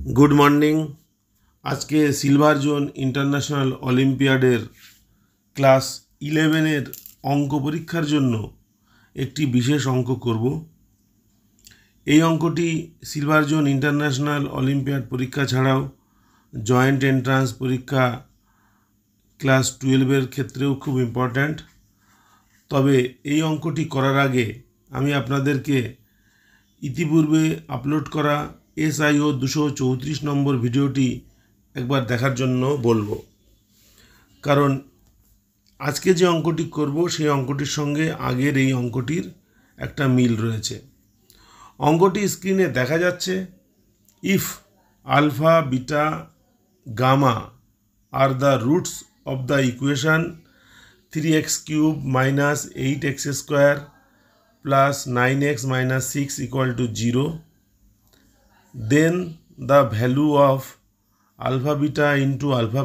Good morning. आज के सिलभार zone international ओलम्पियाडेर class 11 अंक परीक्षार जन्य एक विशेष अंक करब। এই অঙ্কটি সিলভার জোন ইন্টারন্যাশনাল অলিম্পিয়াড পরীক্ষা ছাড়াও জয়েন্ট এন্ট্রান্স পরীক্ষা ক্লাস 12 ক্ষেত্রেও খুব ইম্পর্ট্যান্ট। তবে এই অঙ্কটি করার আগে আমি আপনাদেরকে ইতিপূর্বে আপলোড করা SIO 234 নম্বর ভিডিওটি একবার দেখার জন্য বলবো, কারণ আজকে যে অঙ্কটি করব সেই অঙ্কটির সঙ্গে আগের এই অঙ্কটির একটা মিল রয়েছে। অঙ্কটি স্ক্রিনে দেখা যাচ্ছে। If alpha beta gamma are the roots of the equation 3x cube minus 8x square plus 9x minus 6 equal to 0, then the value of alpha beta into alpha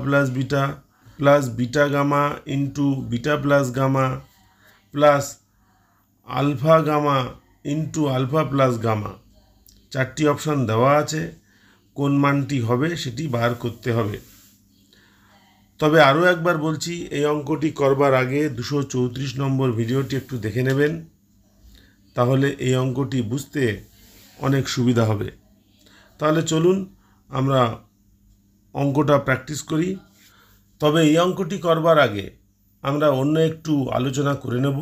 plus beta gamma into beta plus gamma plus alpha gamma into alpha plus gamma চারটি option দেওয়া আছে। কোন মানটি হবে সেটি বার করতে হবে। তবে আরও একবার বলছি, এই অঙ্কটি করবার আগে 234 নম্বর ভিডিওটি একটু দেখে নেবেন, তাহলে এই অঙ্কটি বুঝতে অনেক সুবিধা হবে। তাহলে চলুন আমরা অঙ্কটা প্র্যাকটিস করি। তবে এই অঙ্কটি করবার আগে আমরা অন্য একটু আলোচনা করে নেব।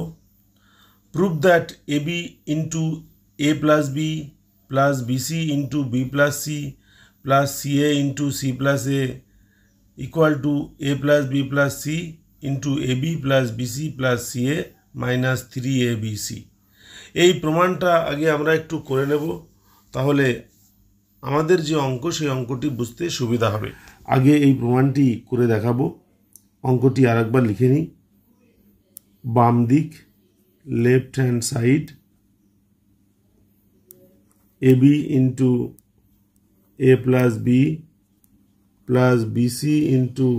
Prove that AB into A plus B plus BC into B plus C plus CA into C plus A equal to A plus B plus C into AB plus BC plus CA minus 3ABC। এই প্রমাণটা আগে আমরা একটু করে নেব, তাহলে আমাদের যে অঙ্ক সেই অঙ্কটি বুঝতে সুবিধা হবে। আগে এই প্রমাণটি করে দেখাবো। অঙ্কটি আরেকবার লিখে নিই। বাম দিক left hand side AB into A plus B plus BC into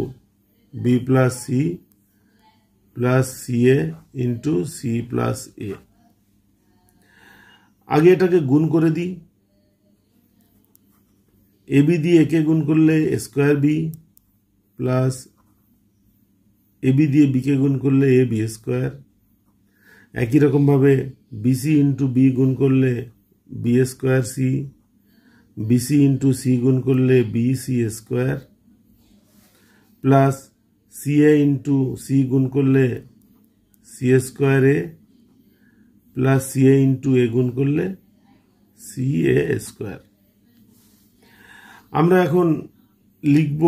B plus C plus CA into C plus A। আগে এটাকে গুণ করে দিই। AB দিয়ে একে গুণ করলে স্কোয়ার বি প্লাস AB দিয়ে বিকে গুণ করলে AB স্কোয়ার। একই রকমভাবে BC ইন্টু B গুণ করলে B square C, BC into C গুণ করলে BC square plus CA into C গুণ করলে C square A plus CA into A গুণ করলে CA স্কোয়ার। আমরা এখন লিখব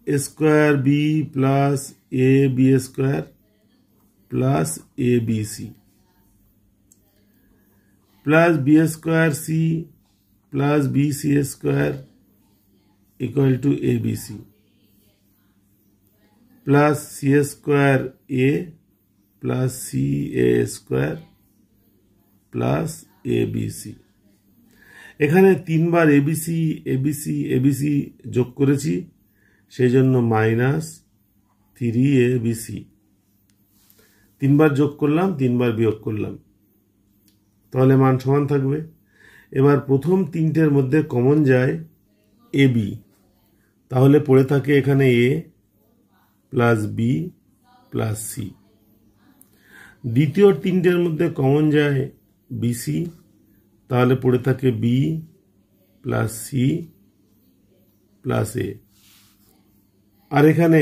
square B plus AB square plus ABC plus B square C plus BC square equal to ABC plus C square A plus CA square plus ABC। এখানে তিনবার ABC যোগ করেছি, সেই জন্য মাইনাস 3ABC। তিনবার যোগ করলাম, তিনবার বিয়োগ করলাম, তাহলে মান সমান থাকবে। এবার প্রথম তিনটের মধ্যে কমন যায় AB, তাহলে পড়ে থাকে এখানে A plus B plus C। দ্বিতীয় তিনটের মধ্যে কমন যায় BC, তাহলে পড়ে থাকে B plus C plus A। আর এখানে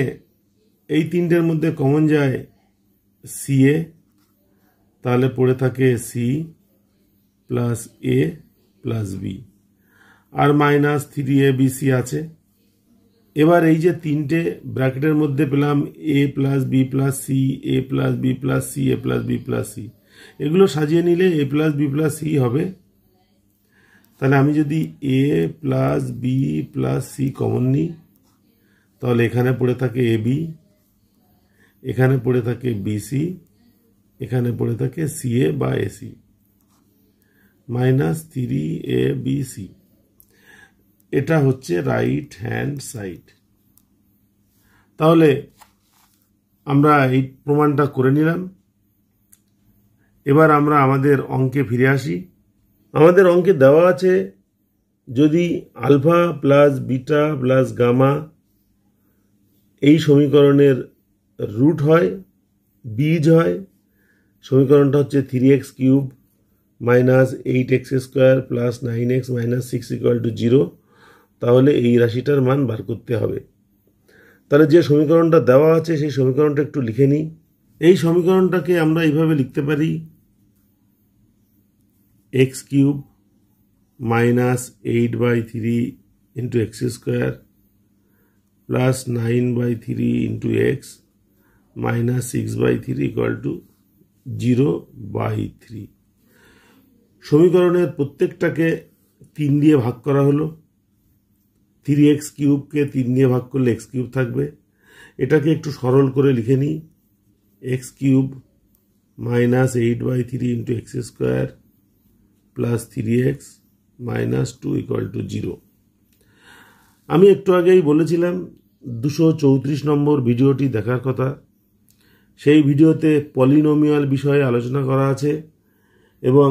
এই তিনটের মধ্যে কমন যায় CA, তাহলে পড়ে থাকে C plus A plus B আর মাইনাস 3ABC আছে। এবার এই যে তিনটে ব্র্যাকেটের মধ্যে পেলাম A plus B plus C, A plus B plus C, A plus B plus C, এগুলো সাজিয়ে নিলে A plus B plus C হবে। তাহলে আমি যদি A plus B plus C common নিই, তাহলে এখানে পড়ে থাকে AB, এখানে পড়ে থাকে BC, এখানে পড়ে থাকে CA বা AC মাইনাস 3ABC। এটা হচ্ছে রাইট হ্যান্ড সাইড। তাহলে আমরা এই প্রমাণটা করে নিলাম। এবার আমরা আমাদের অঙ্কে ফিরে আসি। আমাদের অঙ্কে দেওয়া আছে যদি alpha plus beta plus gamma এই সমীকরণের রুট হয়, বীজ হয়, সমীকরণটা হচ্ছে 3x³ minus 8x² plus 9x minus 6 = 0, তাহলে এই রাশিটার মান বার করতে হবে। তাহলে যে সমীকরণটা দেওয়া আছে সেই সমীকরণটা একটু লিখে নিই। এই সমীকরণটাকে আমরা এইভাবে লিখতে পারি, x³ minus 8/3 into x² plus 9/3 into x minus 6/3 = 0/3। সমীকরণের প্রত্যেকটাকে 3 দিয়ে ভাগ করা হলো। 3x³ 3 দিয়ে ভাগ করলে x³ থাকবে। এটাকে একটু সরল করে লিখে নিই, x³ minus 8/3 into x² plus 3x minus 2 = 0। আমি একটু আগেই বলেছিলাম 234 নম্বর ভিডিওটি দেখার কথা। সেই ভিডিওতে পলিনোমিয়াল বিষয়ে আলোচনা করা আছে এবং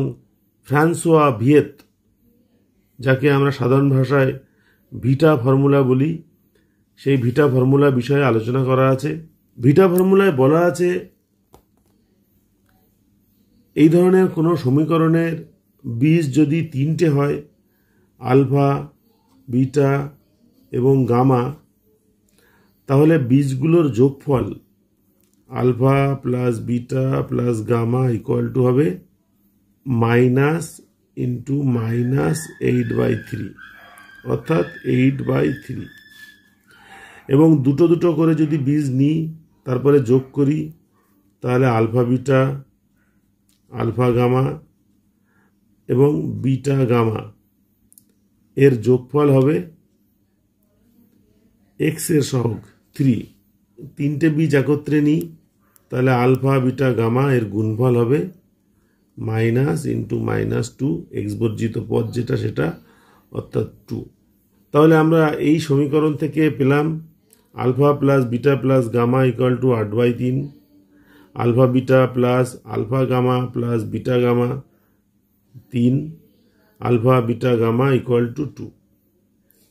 ফ্রান্সোয়া ভিয়েত, যাকে আমরা সাধারণ ভাষায় ভিটা ফর্মুলা বলি, সেই ভিটা ফর্মুলা বিষয়ে আলোচনা করা আছে। ভিটা ফর্মুলায় বলা আছে এই ধরনের কোনো সমীকরণের বীজ যদি 3টে হয়, আলফা, বিটা এবং গামা, তাহলে বীজগুলোর যোগফল alpha plus beta plus gamma = হবে মাইনাস ইন্টু মাইনাস 8/3, অর্থাৎ 8/3। এবং দুটো দুটো করে যদি বীজ নিই তারপরে যোগ করি, তাহলে আলফা বিটা, আলফা গামা এবং বিটা গামা এর যোগফল হবে x এর সহগ 3। 3টে বীজ একত্রে নিই, তাহলে আলফা বিটা গামা এর গুণফল হবে মাইনাস ইন্টু মাইনাস 2, x বর্জিত পদ যেটা সেটা, অর্থাৎ 2। তাহলে আমরা এই সমীকরণ থেকে পেলাম alpha plus beta plus gamma = 8/3, alpha beta plus alpha gamma plus beta gamma 3, alpha beta gamma = 2।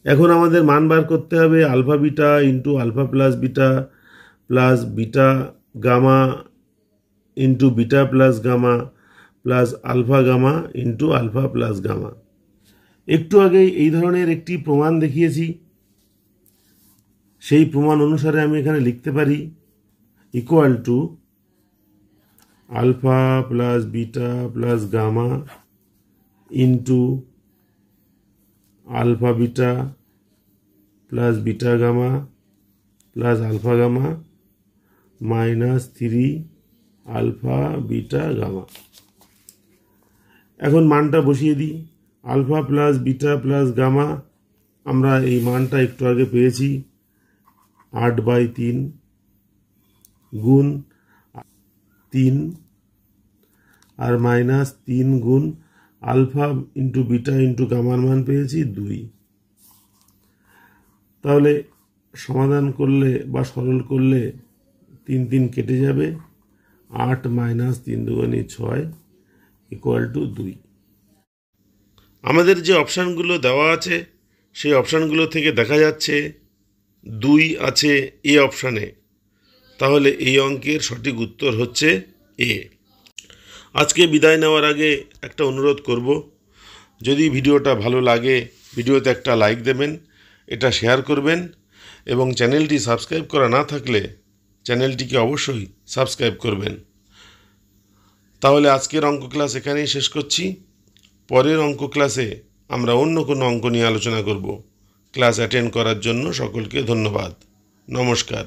এখন আমাদের মান বার করতে হবে alpha beta into alpha plus beta gamma into beta plus gamma plus alpha gamma into alpha plus gamma. একটু আগেই এই ধরনের একটি প্রমাণ দেখিয়েছি। সেই প্রমাণ অনুসারে আমি এখানে লিখতে পারি equal to alpha plus beta plus gamma into alpha beta plus beta gamma plus alpha gamma minus 3 alpha beta gamma. এখন মানটা বসিয়ে দিই। Alpha plus beta plus gamma, আমরা এই মানটা একটু আগে পেয়েছি 8/3 গুণ 3 আর মাইনাস 3 গুণ আলফা ইন্টু বিটা ইন্টু গামার মান পেয়েছি 2। তাহলে সমাধান করলে বা সরল করলে 3 3 কেটে যাবে, 8 মাইনাস 3 দুগুণে 6 = 2। আমাদের যে অপশানগুলো দেওয়া আছে সেই অপশানগুলো থেকে দেখা যাচ্ছে 2 আছে এ অপশানে, তাহলে এই অঙ্কের সঠিক উত্তর হচ্ছে এ। আজকে বিদায় নেওয়ার আগে একটা অনুরোধ করব, যদি ভিডিওটা ভালো লাগে ভিডিওতে একটা লাইক দেবেন, এটা শেয়ার করবেন এবং চ্যানেলটি সাবস্ক্রাইব করা না থাকলে চ্যানেলটিকে অবশ্যই সাবস্ক্রাইব করবেন। তাহলে আজকের অঙ্ক ক্লাস এখানেই শেষ করছি। পরের অঙ্ক ক্লাসে আমরা অন্য কোনো অঙ্ক নিয়ে আলোচনা করব। ক্লাস অ্যাটেন্ড করার জন্য সকলকে ধন্যবাদ। নমস্কার।